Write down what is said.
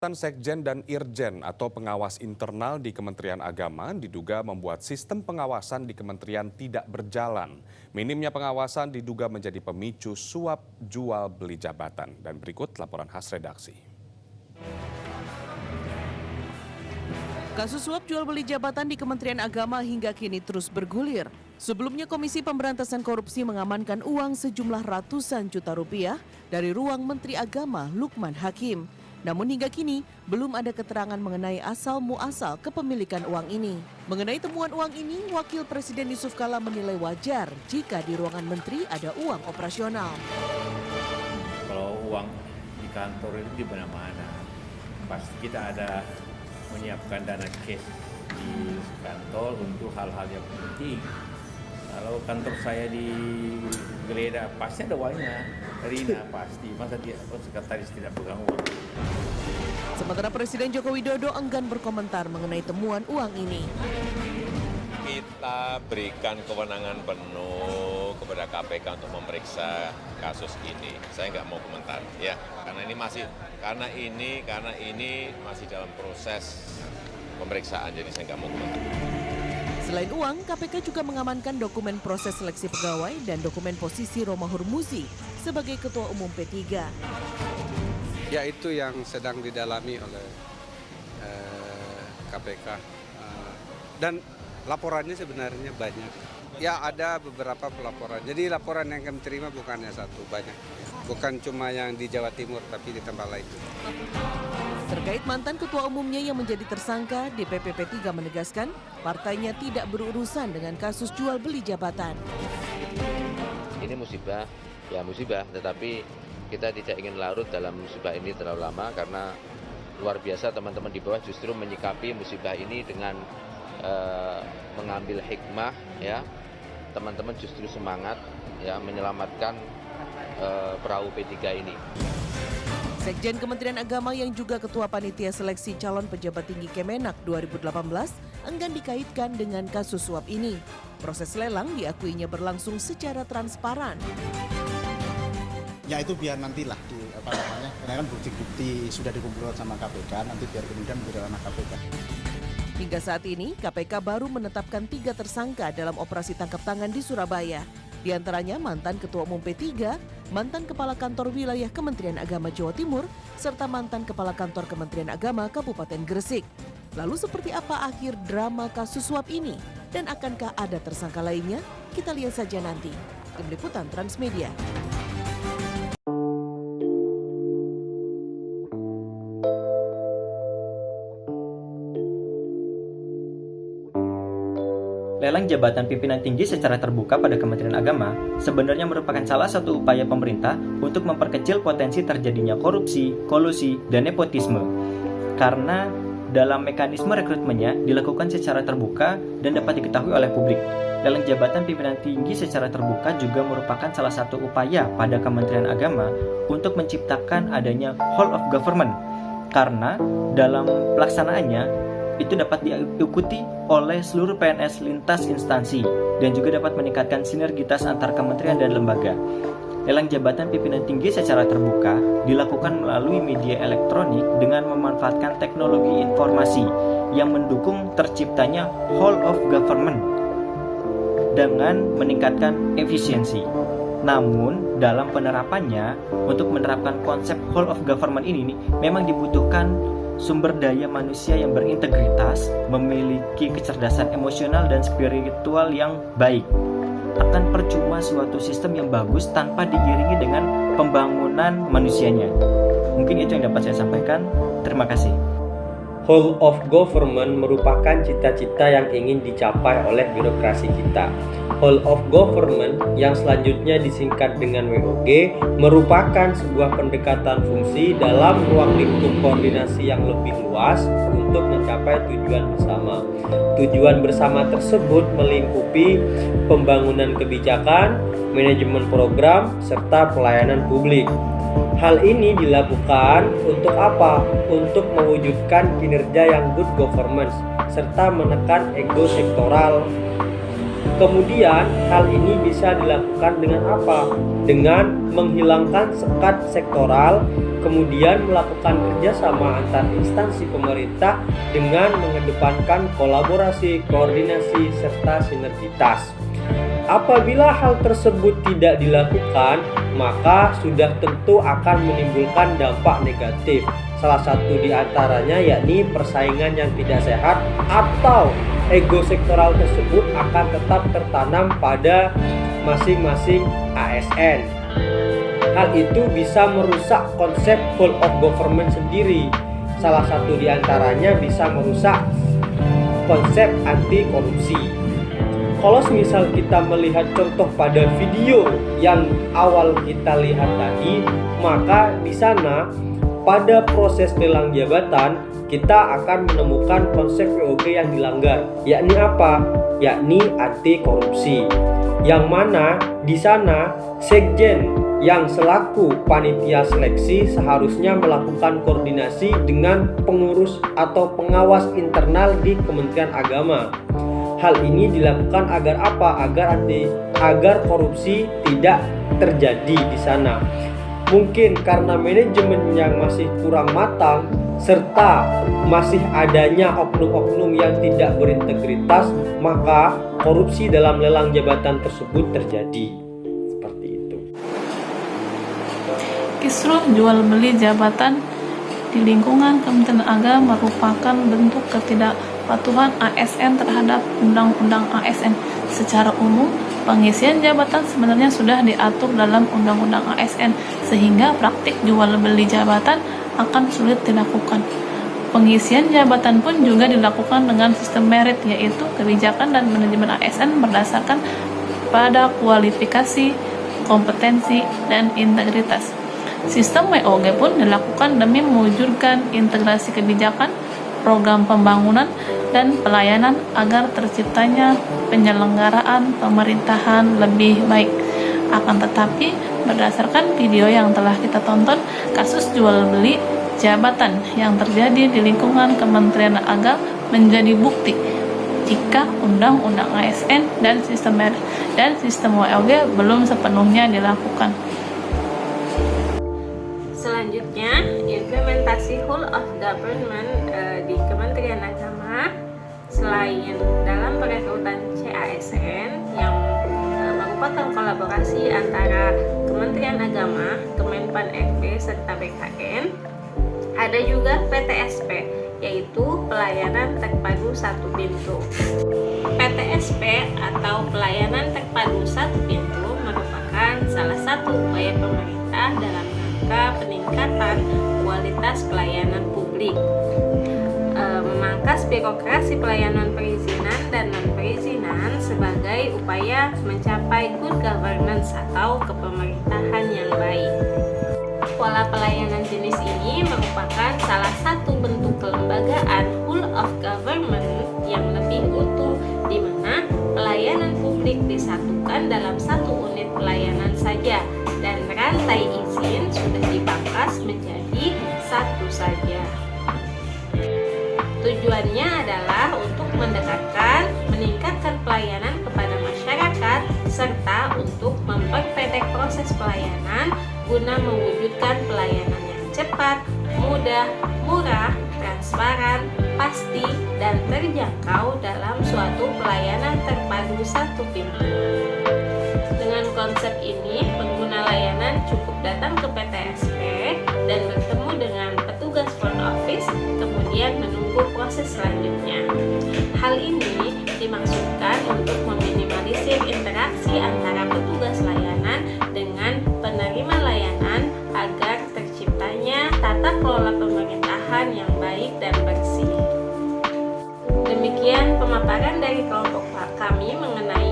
Mantan Sekjen dan Irjen atau pengawas internal di Kementerian Agama diduga membuat sistem pengawasan di kementerian tidak berjalan. Minimnya pengawasan diduga menjadi pemicu suap jual beli jabatan. Dan berikut laporan khas redaksi. Kasus suap jual beli jabatan di Kementerian Agama hingga kini terus bergulir. Sebelumnya Komisi Pemberantasan Korupsi mengamankan uang sejumlah ratusan juta rupiah dari ruang Menteri Agama Lukman Hakim. Namun hingga kini belum ada keterangan mengenai asal muasal kepemilikan uang ini. Mengenai temuan uang ini, Wakil Presiden Yusuf Kala menilai wajar jika di ruangan menteri ada uang operasional. Kalau uang di kantor itu di mana-mana, pasti kita ada menyiapkan dana cash di kantor untuk hal-hal yang penting. Kalau kantor saya digeledah, pasti ada uangnya. Rina pasti, masa dia sekretaris tidak pegang uang. Sementara Presiden Joko Widodo enggan berkomentar mengenai temuan uang ini. Kita berikan kewenangan penuh kepada KPK untuk memeriksa kasus ini. Saya nggak mau komentar, ya, karena ini masih dalam proses pemeriksaan, jadi saya nggak mau komentar. Selain uang, KPK juga mengamankan dokumen proses seleksi pegawai dan dokumen posisi Romahur Muzi sebagai Ketua Umum P3. Ya, itu yang sedang didalami oleh KPK. Dan laporannya sebenarnya banyak. Ya, ada beberapa pelaporan. Jadi laporan yang kami terima bukannya satu, banyak. Bukan cuma yang di Jawa Timur, tapi di tempat lain juga. Terkait mantan ketua umumnya yang menjadi tersangka, DPP P3 menegaskan partainya tidak berurusan dengan kasus jual beli jabatan. Ini musibah, tetapi kita tidak ingin larut dalam musibah ini terlalu lama karena luar biasa teman-teman di bawah justru menyikapi musibah ini dengan mengambil hikmah, ya. Teman-teman justru semangat, ya, menyelamatkan perahu P3 ini. Sekjen Kementerian Agama yang juga Ketua Panitia Seleksi Calon Pejabat Tinggi Kemenak 2018 enggan dikaitkan dengan kasus suap ini. Proses lelang diakuinya berlangsung secara transparan. Ya itu biar nantilah karena kan bukti-bukti sudah dikumpulkan sama KPK, nanti biar kemudian menjadi ranah KPK. Hingga saat ini KPK baru menetapkan 3 tersangka dalam operasi tangkap tangan di Surabaya. Di antaranya mantan Ketua Umum P3, mantan Kepala Kantor Wilayah Kementerian Agama Jawa Timur, serta mantan Kepala Kantor Kementerian Agama Kabupaten Gresik. Lalu seperti apa akhir drama kasus suap ini? Dan akankah ada tersangka lainnya? Kita lihat saja nanti. Tim Liputan Transmedia. Lelang jabatan pimpinan tinggi secara terbuka pada Kementerian Agama sebenarnya merupakan salah satu upaya pemerintah untuk memperkecil potensi terjadinya korupsi, kolusi, dan nepotisme. Karena dalam mekanisme rekrutmennya dilakukan secara terbuka dan dapat diketahui oleh publik. Lelang jabatan pimpinan tinggi secara terbuka juga merupakan salah satu upaya pada Kementerian Agama untuk menciptakan adanya whole of government. Karena dalam pelaksanaannya itu dapat diikuti oleh seluruh PNS lintas instansi dan juga dapat meningkatkan sinergitas antar kementerian dan lembaga. Lelang jabatan pimpinan tinggi secara terbuka dilakukan melalui media elektronik dengan memanfaatkan teknologi informasi yang mendukung terciptanya whole of government dengan meningkatkan efisiensi. Namun dalam penerapannya, untuk menerapkan konsep whole of government ini memang dibutuhkan sumber daya manusia yang berintegritas, memiliki kecerdasan emosional dan spiritual yang baik. Akan percuma suatu sistem yang bagus tanpa diiringi dengan pembangunan manusianya. Mungkin itu yang dapat saya sampaikan. Terima kasih. Whole of government merupakan cita-cita yang ingin dicapai oleh birokrasi kita. Whole of government yang selanjutnya disingkat dengan WOG merupakan sebuah pendekatan fungsi dalam ruang lingkup koordinasi yang lebih luas untuk mencapai tujuan bersama. Tujuan bersama tersebut melingkupi pembangunan kebijakan, manajemen program, serta pelayanan publik. Hal ini dilakukan untuk apa? Untuk mewujudkan kinerja yang good governance serta menekan ego sektoral Kemudian hal ini bisa dilakukan dengan apa? Dengan menghilangkan sekat sektoral, kemudian melakukan kerjasama antar instansi pemerintah dengan mengedepankan kolaborasi, koordinasi, serta sinergitas. Apabila hal tersebut tidak dilakukan, maka sudah tentu akan menimbulkan dampak negatif. Salah satu di antaranya yakni persaingan yang tidak sehat atau ego sektoral tersebut akan tetap tertanam pada masing-masing ASN. Hal itu bisa merusak konsep whole of government sendiri. Salah satu di antaranya bisa merusak konsep anti korupsi. Kalau misal kita melihat contoh pada video yang awal kita lihat tadi, maka di sana pada proses lelang jabatan kita akan menemukan konsep WOG yang dilanggar, yakni apa? Yakni anti korupsi. Yang mana di sana sekjen yang selaku panitia seleksi seharusnya melakukan koordinasi dengan pengurus atau pengawas internal di Kementerian Agama. Hal ini dilakukan agar apa? Agar korupsi tidak terjadi di sana. Mungkin karena manajemen yang masih kurang matang serta masih adanya oknum-oknum yang tidak berintegritas, maka korupsi dalam lelang jabatan tersebut terjadi. Seperti itu. Kisruh jual beli jabatan di lingkungan Kementerian Agama merupakan bentuk ketidakpatuhan ASN terhadap Undang-Undang ASN. Secara umum, pengisian jabatan sebenarnya sudah diatur dalam Undang-Undang ASN, sehingga praktik jual beli jabatan akan sulit dilakukan. Pengisian jabatan pun juga dilakukan dengan sistem merit, yaitu kebijakan dan manajemen ASN berdasarkan pada kualifikasi, kompetensi, dan integritas. Sistem WOG pun dilakukan demi mewujudkan integrasi kebijakan, program pembangunan, dan pelayanan agar terciptanya penyelenggaraan pemerintahan lebih baik. Akan tetapi, berdasarkan video yang telah kita tonton, kasus jual beli jabatan yang terjadi di lingkungan Kementerian Agama menjadi bukti jika Undang-Undang ASN dan sistem merit dan sistem WOG belum sepenuhnya dilakukan. Selanjutnya, implementasi whole of government di Kementerian Agama selain dalam perekrutan CASN yang merupakan kolaborasi antara Kementerian Agama, Kemenpan RB, serta BKN, ada juga PTSP, yaitu Pelayanan Terpadu Satu Pintu. PTSP atau Pelayanan Terpadu Satu Pintu merupakan salah satu upaya pemerintah dalam peningkatan kualitas pelayanan publik, memangkas birokrasi pelayanan perizinan dan non-perizinan sebagai upaya mencapai good governance atau kepemerintahan yang baik. Pola pelayanan jenis ini merupakan salah satu bentuk kelembagaan whole of government yang lebih utuh, di mana pelayanan publik disatukan dalam satu unit pelayanan saja dan rantai izin sudah dipangkas menjadi satu saja. Tujuannya adalah untuk meningkatkan pelayanan kepada masyarakat serta untuk memperpendek proses pelayanan guna mewujudkan pelayanan yang cepat, mudah, murah, transparan, pasti, dan terjangkau dalam suatu pelayanan terpadu satu pintu. Dengan konsep ini, pengguna layanan cukup datang ke PTSP dan bertemu dengan petugas front office, kemudian menunggu proses selanjutnya. Hal ini dimaksudkan untuk meminimalisir interaksi antara petugas layanan dengan penerima layanan agar terciptanya tata kelola pemerintahan yang baik dan bersih. Demikian pemaparan dari kelompok kami mengenai